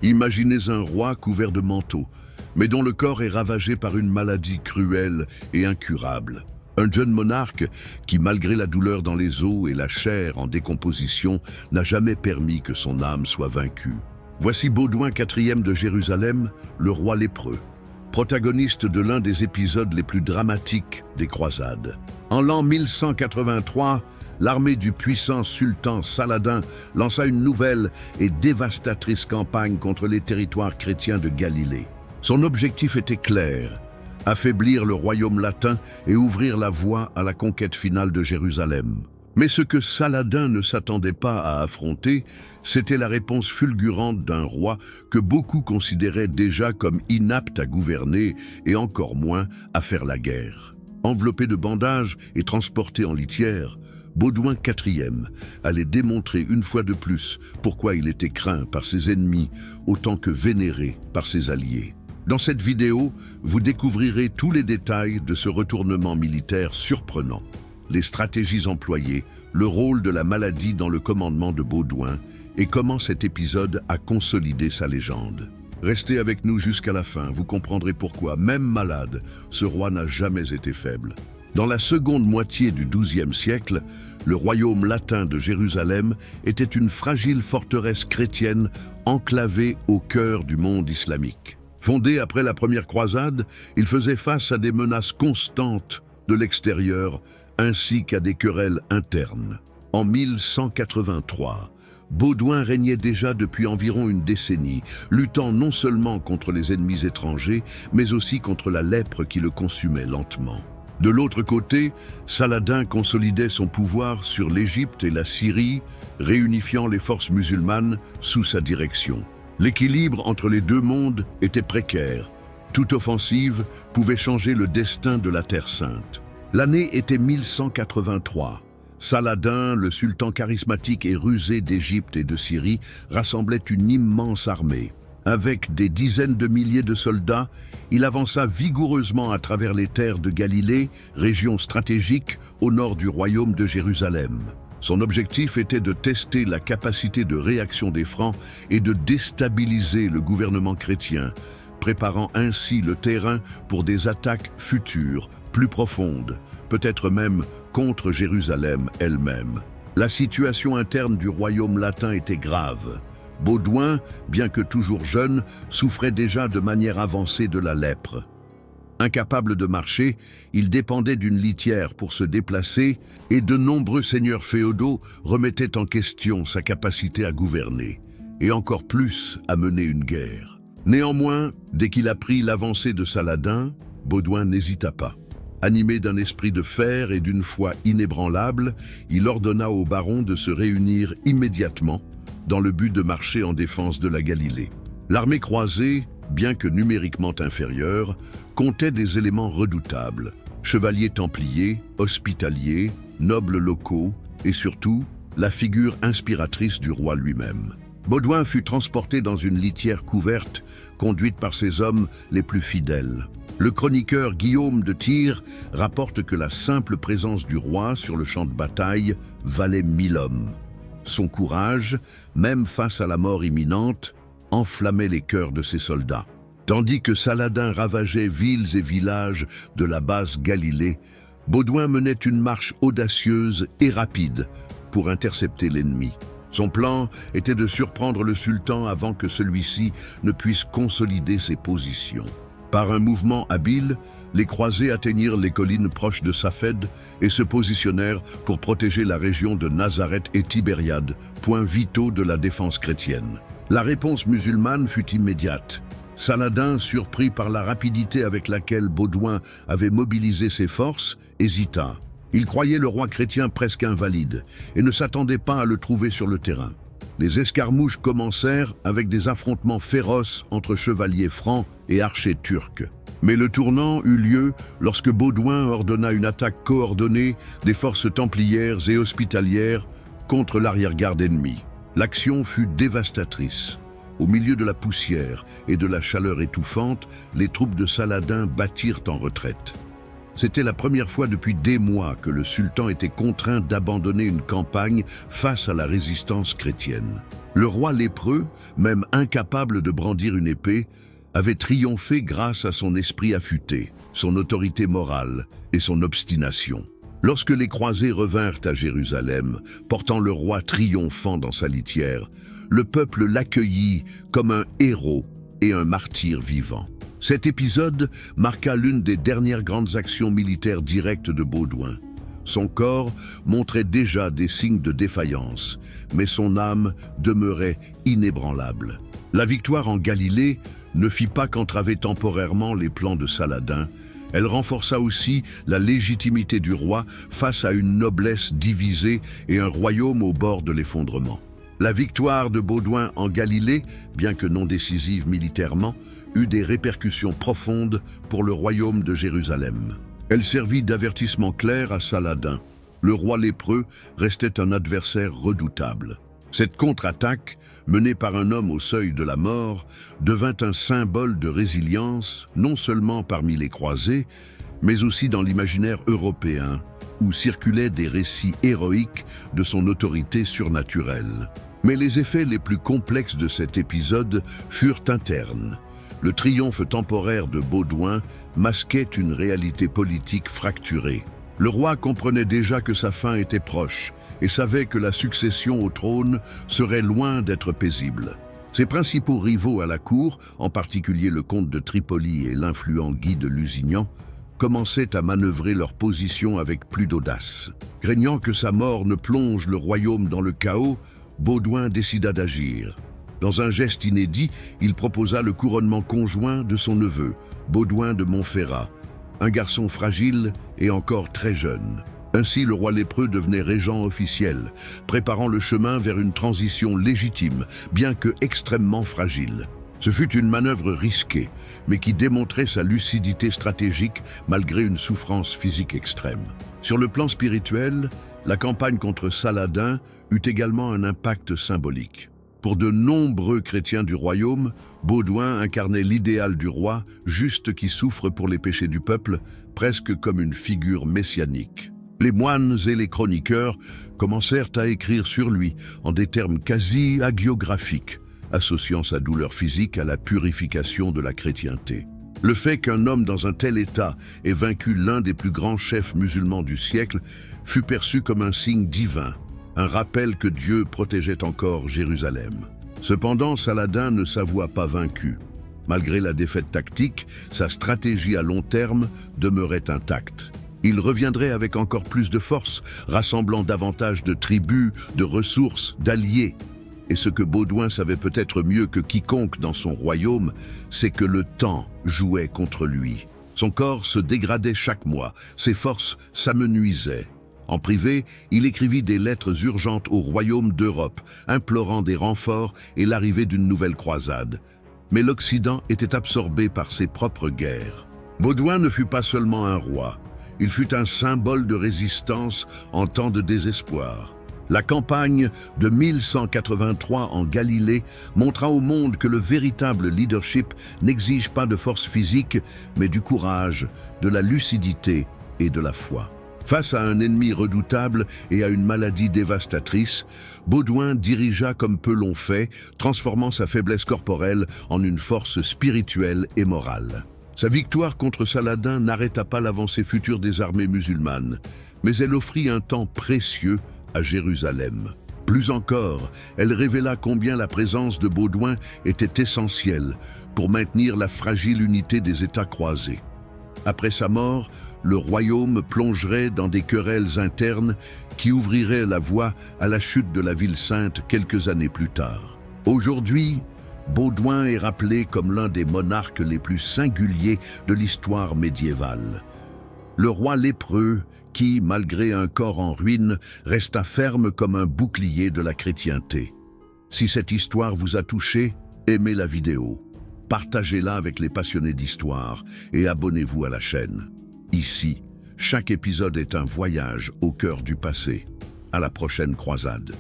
Imaginez un roi couvert de manteau, mais dont le corps est ravagé par une maladie cruelle et incurable. Un jeune monarque qui, malgré la douleur dans les os et la chair en décomposition, n'a jamais permis que son âme soit vaincue. Voici Baudouin IV de Jérusalem, le roi lépreux, protagoniste de l'un des épisodes les plus dramatiques des croisades. En l'an 1183, l'armée du puissant sultan Saladin lança une nouvelle et dévastatrice campagne contre les territoires chrétiens de Galilée. Son objectif était clair: affaiblir le royaume latin et ouvrir la voie à la conquête finale de Jérusalem. Mais ce que Saladin ne s'attendait pas à affronter, c'était la réponse fulgurante d'un roi que beaucoup considéraient déjà comme inapte à gouverner et encore moins à faire la guerre. Enveloppé de bandages et transporté en litière, Baudouin IV allait démontrer une fois de plus pourquoi il était craint par ses ennemis autant que vénéré par ses alliés. Dans cette vidéo, vous découvrirez tous les détails de ce retournement militaire surprenant, les stratégies employées, le rôle de la maladie dans le commandement de Baudouin et comment cet épisode a consolidé sa légende. Restez avec nous jusqu'à la fin, vous comprendrez pourquoi, même malade, ce roi n'a jamais été faible. Dans la seconde moitié du XIIe siècle, le royaume latin de Jérusalem était une fragile forteresse chrétienne enclavée au cœur du monde islamique. Fondé après la première croisade, il faisait face à des menaces constantes de l'extérieur ainsi qu'à des querelles internes. En 1183, Baudouin régnait déjà depuis environ une décennie, luttant non seulement contre les ennemis étrangers, mais aussi contre la lèpre qui le consumait lentement. De l'autre côté, Saladin consolidait son pouvoir sur l'Égypte et la Syrie, réunifiant les forces musulmanes sous sa direction. L'équilibre entre les deux mondes était précaire. Toute offensive pouvait changer le destin de la Terre Sainte. L'année était 1183. Saladin, le sultan charismatique et rusé d'Égypte et de Syrie, rassemblait une immense armée. Avec des dizaines de milliers de soldats, il avança vigoureusement à travers les terres de Galilée, région stratégique au nord du royaume de Jérusalem. Son objectif était de tester la capacité de réaction des Francs et de déstabiliser le gouvernement chrétien, préparant ainsi le terrain pour des attaques futures, plus profondes, peut-être même contre Jérusalem elle-même. La situation interne du royaume latin était grave. Baudouin, bien que toujours jeune, souffrait déjà de manière avancée de la lèpre. Incapable de marcher, il dépendait d'une litière pour se déplacer et de nombreux seigneurs féodaux remettaient en question sa capacité à gouverner, et encore plus à mener une guerre. Néanmoins, dès qu'il apprit l'avancée de Saladin, Baudouin n'hésita pas. Animé d'un esprit de fer et d'une foi inébranlable, il ordonna aux barons de se réunir immédiatement dans le but de marcher en défense de la Galilée. L'armée croisée, bien que numériquement inférieure, comptait des éléments redoutables: chevaliers templiers, hospitaliers, nobles locaux et surtout la figure inspiratrice du roi lui-même. Baudouin fut transporté dans une litière couverte, conduite par ses hommes les plus fidèles. Le chroniqueur Guillaume de Tyr rapporte que la simple présence du roi sur le champ de bataille valait 1000 hommes. Son courage, même face à la mort imminente, enflammait les cœurs de ses soldats. Tandis que Saladin ravageait villes et villages de la basse Galilée, Baudouin menait une marche audacieuse et rapide pour intercepter l'ennemi. Son plan était de surprendre le sultan avant que celui-ci ne puisse consolider ses positions. Par un mouvement habile, les croisés atteignirent les collines proches de Safed et se positionnèrent pour protéger la région de Nazareth et Tibériade, points vitaux de la défense chrétienne. La réponse musulmane fut immédiate. Saladin, surpris par la rapidité avec laquelle Baudouin avait mobilisé ses forces, hésita. Il croyait le roi chrétien presque invalide et ne s'attendait pas à le trouver sur le terrain. Les escarmouches commencèrent avec des affrontements féroces entre chevaliers francs et archers turcs. Mais le tournant eut lieu lorsque Baudouin ordonna une attaque coordonnée des forces templières et hospitalières contre l'arrière-garde ennemie. L'action fut dévastatrice. Au milieu de la poussière et de la chaleur étouffante, les troupes de Saladin battirent en retraite. C'était la première fois depuis des mois que le sultan était contraint d'abandonner une campagne face à la résistance chrétienne. Le roi lépreux, même incapable de brandir une épée, avait triomphé grâce à son esprit affûté, son autorité morale et son obstination. Lorsque les croisés revinrent à Jérusalem, portant le roi triomphant dans sa litière, le peuple l'accueillit comme un héros et un martyr vivant. Cet épisode marqua l'une des dernières grandes actions militaires directes de Baudouin. Son corps montrait déjà des signes de défaillance, mais son âme demeurait inébranlable. La victoire en Galilée ne fit pas qu'entraver temporairement les plans de Saladin, elle renforça aussi la légitimité du roi face à une noblesse divisée et un royaume au bord de l'effondrement. La victoire de Baudouin en Galilée, bien que non décisive militairement, eut des répercussions profondes pour le royaume de Jérusalem. Elle servit d'avertissement clair à Saladin. Le roi lépreux restait un adversaire redoutable. Cette contre-attaque, menée par un homme au seuil de la mort, devint un symbole de résilience, non seulement parmi les croisés, mais aussi dans l'imaginaire européen, où circulaient des récits héroïques de son autorité surnaturelle. Mais les effets les plus complexes de cet épisode furent internes. Le triomphe temporaire de Baudouin masquait une réalité politique fracturée. Le roi comprenait déjà que sa fin était proche et savait que la succession au trône serait loin d'être paisible. Ses principaux rivaux à la cour, en particulier le comte de Tripoli et l'influent Guy de Lusignan, commençaient à manœuvrer leur position avec plus d'audace. Craignant que sa mort ne plonge le royaume dans le chaos, Baudouin décida d'agir. Dans un geste inédit, il proposa le couronnement conjoint de son neveu, Baudouin de Montferrat, un garçon fragile et encore très jeune. Ainsi, le roi lépreux devenait régent officiel, préparant le chemin vers une transition légitime, bien que extrêmement fragile. Ce fut une manœuvre risquée, mais qui démontrait sa lucidité stratégique malgré une souffrance physique extrême. Sur le plan spirituel, la campagne contre Saladin eut également un impact symbolique. Pour de nombreux chrétiens du royaume, Baudouin incarnait l'idéal du roi, juste qui souffre pour les péchés du peuple, presque comme une figure messianique. Les moines et les chroniqueurs commencèrent à écrire sur lui en des termes quasi hagiographiques, associant sa douleur physique à la purification de la chrétienté. Le fait qu'un homme dans un tel état ait vaincu l'un des plus grands chefs musulmans du siècle fut perçu comme un signe divin, un rappel que Dieu protégeait encore Jérusalem. Cependant, Saladin ne s'avoua pas vaincu. Malgré la défaite tactique, sa stratégie à long terme demeurait intacte. Il reviendrait avec encore plus de force, rassemblant davantage de tribus, de ressources, d'alliés. Et ce que Baudouin savait peut-être mieux que quiconque dans son royaume, c'est que le temps jouait contre lui. Son corps se dégradait chaque mois, ses forces s'amenuisaient. En privé, il écrivit des lettres urgentes aux royaumes d'Europe, implorant des renforts et l'arrivée d'une nouvelle croisade. Mais l'Occident était absorbé par ses propres guerres. Baudouin ne fut pas seulement un roi, il fut un symbole de résistance en temps de désespoir. La campagne de 1183 en Galilée montra au monde que le véritable leadership n'exige pas de force physique, mais du courage, de la lucidité et de la foi. Face à un ennemi redoutable et à une maladie dévastatrice, Baudouin dirigea comme peu l'ont fait, transformant sa faiblesse corporelle en une force spirituelle et morale. Sa victoire contre Saladin n'arrêta pas l'avancée future des armées musulmanes, mais elle offrit un temps précieux à Jérusalem. Plus encore, elle révéla combien la présence de Baudouin était essentielle pour maintenir la fragile unité des États croisés. Après sa mort, le royaume plongerait dans des querelles internes qui ouvriraient la voie à la chute de la ville sainte quelques années plus tard. Aujourd'hui, Baudouin est rappelé comme l'un des monarques les plus singuliers de l'histoire médiévale. Le roi lépreux qui, malgré un corps en ruine, resta ferme comme un bouclier de la chrétienté. Si cette histoire vous a touché, aimez la vidéo, partagez-la avec les passionnés d'histoire et abonnez-vous à la chaîne. Ici, chaque épisode est un voyage au cœur du passé. À la prochaine croisade.